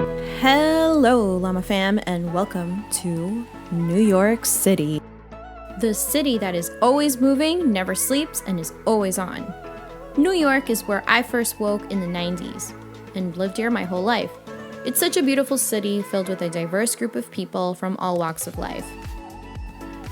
Hello, Llama fam, and welcome to New York City. The city that is always moving, never sleeps, and is always on. New York is where I first woke in the 90s and lived here my whole life. It's such a beautiful city filled with a diverse group of people from all walks of life.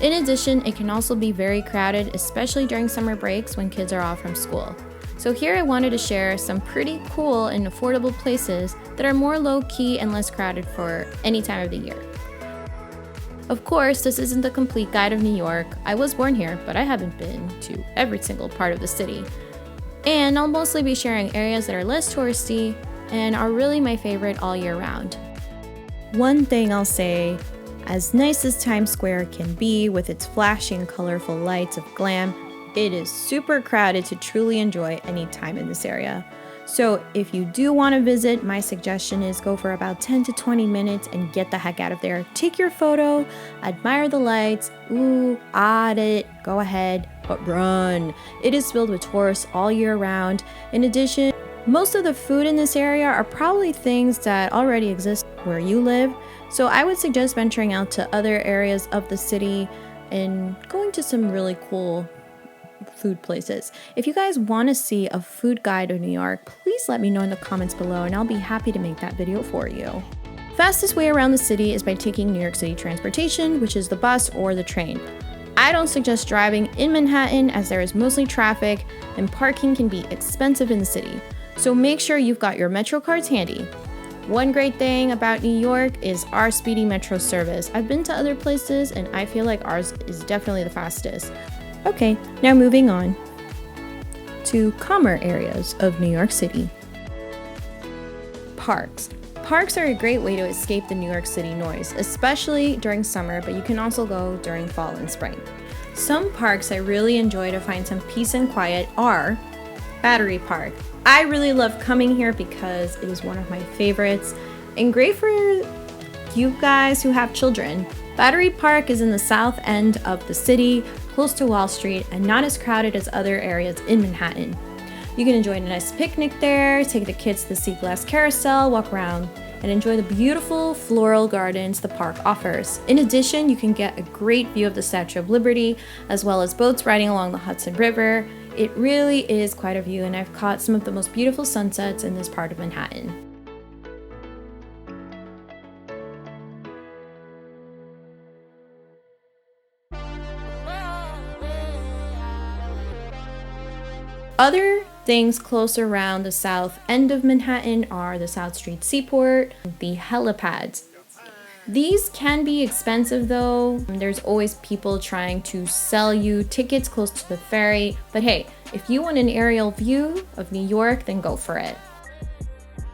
In addition, it can also be very crowded, especially during summer breaks when kids are off from school. So here I wanted to share some pretty cool and affordable places that are more low-key and less crowded for any time of the year. Of course, this isn't the complete guide of New York. I was born here, but I haven't been to every single part of the city. And I'll mostly be sharing areas that are less touristy and are really my favorite all year round. One thing I'll say, as nice as Times Square can be with its flashing, colorful lights of glam, it is super crowded to truly enjoy any time in this area. So if you do want to visit, my suggestion is go for about 10 to 20 minutes and get the heck out of there. Take your photo, admire the lights, at it, go ahead, but run. It is filled with tourists all year round. In addition, most of the food in this area are probably things that already exist where you live. So I would suggest venturing out to other areas of the city and going to some really cool food places. If you guys want to see a food guide of New York, please let me know in the comments below and I'll be happy to make that video for you. Fastest way around the city is by taking New York City transportation, which is the bus or the train. I don't suggest driving in Manhattan as there is mostly traffic and parking can be expensive in the city. So make sure you've got your Metro cards handy. One great thing about New York is our speedy Metro service. I've been to other places and I feel like ours is definitely the fastest. Okay, now moving on to calmer areas of New York City. Parks. Parks are a great way to escape the New York City noise, especially during summer, but you can also go during fall and spring. Some parks I really enjoy to find some peace and quiet are Battery Park. I really love coming here because it is one of my favorites and great for you guys who have children. Battery Park is in the south end of the city, close to Wall Street, and not as crowded as other areas in Manhattan. You can enjoy a nice picnic there, take the kids to the sea glass carousel, walk around, and enjoy the beautiful floral gardens the park offers. In addition, you can get a great view of the Statue of Liberty, as well as boats riding along the Hudson River. It really is quite a view, and I've caught some of the most beautiful sunsets in this part of Manhattan. Other things close around the south end of Manhattan are the South Street Seaport, the helipads. These can be expensive though. There's always people trying to sell you tickets close to the ferry, but hey, if you want an aerial view of New York, then go for it.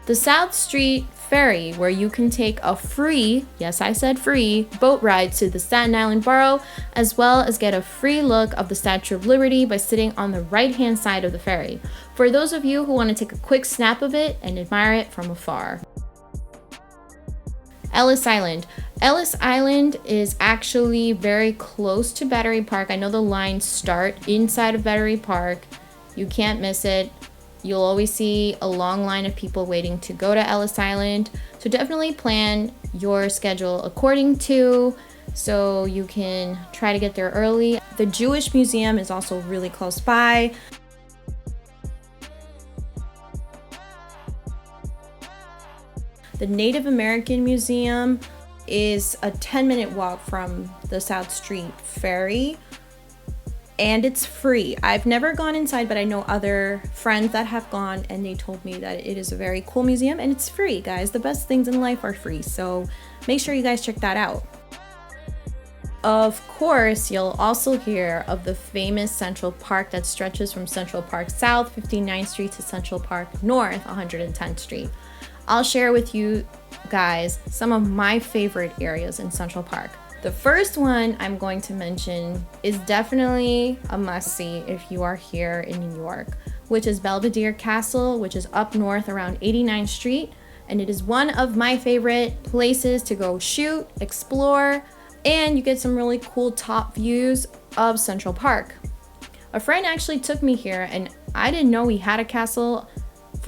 The South Street Ferry, where you can take a free, yes I said free, boat ride to the Staten Island borough, as well as get a free look of the Statue of Liberty by sitting on the right-hand side of the ferry, for those of you who want to take a quick snap of it and admire it from afar. Ellis Island. Ellis Island is actually very close to Battery Park. I know the lines start inside of Battery Park. You can't miss it. You'll always see a long line of people waiting to go to Ellis Island. So definitely plan your schedule according to, so you can try to get there early. The Jewish Museum is also really close by. The Native American Museum is a 10-minute walk from the South Street Ferry. And it's free. I've never gone inside, but I know other friends that have gone and they told me that it is a very cool museum and it's free, guys. The best things in life are free, so make sure you guys check that out. Of course, you'll also hear of the famous Central Park that stretches from Central Park South, 59th Street to Central Park North, 110th Street. I'll share with you guys some of my favorite areas in Central Park. The first one I'm going to mention is definitely a must-see if you are here in New York, which is Belvedere Castle, which is up north around 89th Street, and it is one of my favorite places to go shoot, explore, and you get some really cool top views of Central Park. A friend actually took me here, and I didn't know we had a castle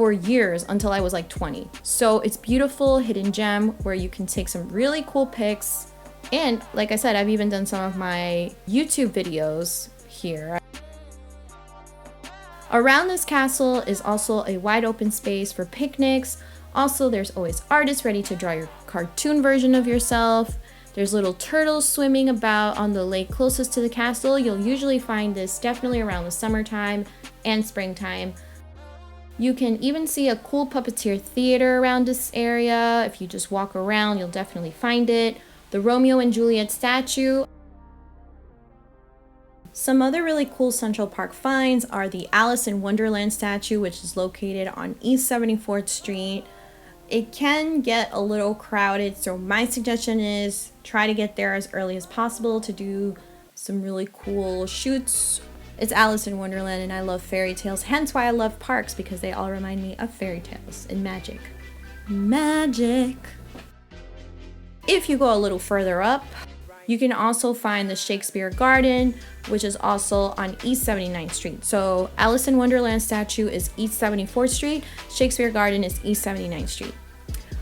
for years until I was like 20. So it's beautiful hidden gem where you can take some really cool pics. And like I said, I've even done some of my YouTube videos here. Around this castle is also a wide open space for picnics. Also, there's always artists ready to draw your cartoon version of yourself. There's little turtles swimming about on the lake closest to the castle. You'll usually find this definitely around the summertime and springtime. You can even see a cool puppeteer theater around this area. If you just walk around, you'll definitely find it. The Romeo and Juliet statue. Some other really cool Central Park finds are the Alice in Wonderland statue, which is located on East 74th Street. It can get a little crowded, so my suggestion is try to get there as early as possible to do some really cool shoots. It's Alice in Wonderland and I love fairy tales, hence why I love parks, because they all remind me of fairy tales and magic. Magic! If you go a little further up, you can also find the Shakespeare Garden, which is also on East 79th Street. So Alice in Wonderland statue is East 74th Street, Shakespeare Garden is East 79th Street.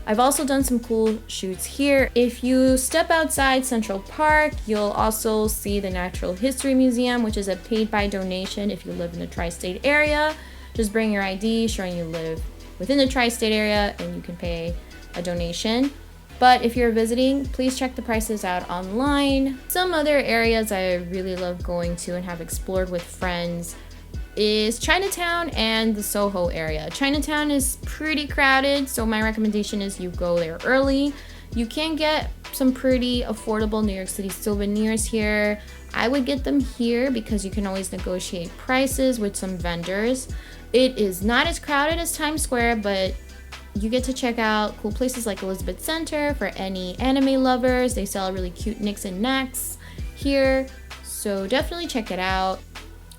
I've also done some cool shoots here. If you step outside Central Park, you'll also see the Natural History Museum, which is a paid by donation if you live in the tri-state area. Just bring your ID showing you live within the tri-state area and you can pay a donation. But if you're visiting, please check the prices out online. Some other areas I really love going to and have explored with friends is Chinatown and the Soho area. Chinatown is pretty crowded, so my recommendation is you go there early. You can get some pretty affordable New York City souvenirs here. I would get them here because you can always negotiate prices with some vendors. It is not as crowded as Times Square, but you get to check out cool places like Elizabeth Center for any anime lovers. They sell really cute knicks and knacks here, so definitely check it out.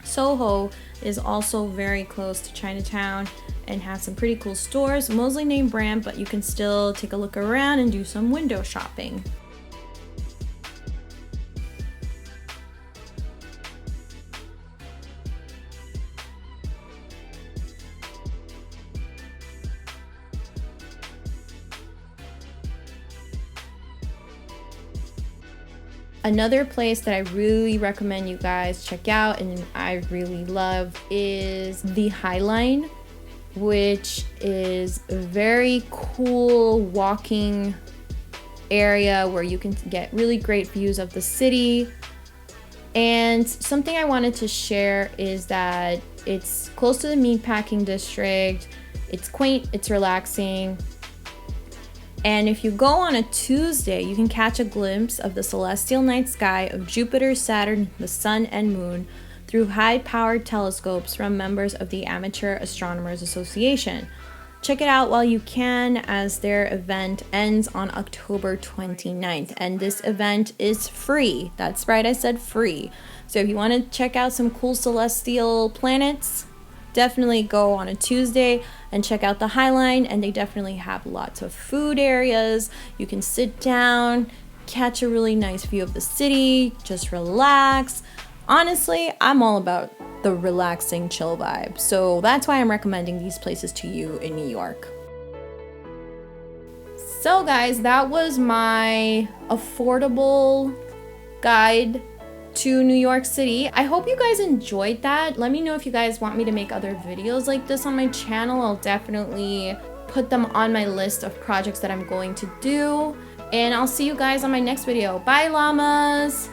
Soho is also very close to Chinatown and has some pretty cool stores, mostly name brand, but you can still take a look around and do some window shopping. Another place that I really recommend you guys check out and I really love is the High Line, which is a very cool walking area where you can get really great views of the city. And something I wanted to share is that it's close to the meatpacking district. It's quaint, it's relaxing. And if you go on a Tuesday, you can catch a glimpse of the celestial night sky of Jupiter, Saturn, the Sun, and Moon through high-powered telescopes from members of the Amateur Astronomers Association. Check it out while you can, as their event ends on October 29th. And this event is free. That's right, I said free. So if you want to check out some cool celestial planets, definitely go on a Tuesday and check out the High Line, and they definitely have lots of food areas. You can sit down, catch a really nice view of the city, just relax. Honestly, I'm all about the relaxing chill vibe, so that's why I'm recommending these places to you in New York. So guys, that was my affordable guide to New York City. I hope you guys enjoyed that. Let me know if you guys want me to make other videos like this on my channel. I'll definitely put them on my list of projects that I'm going to do. And I'll see you guys on my next video. Bye, llamas!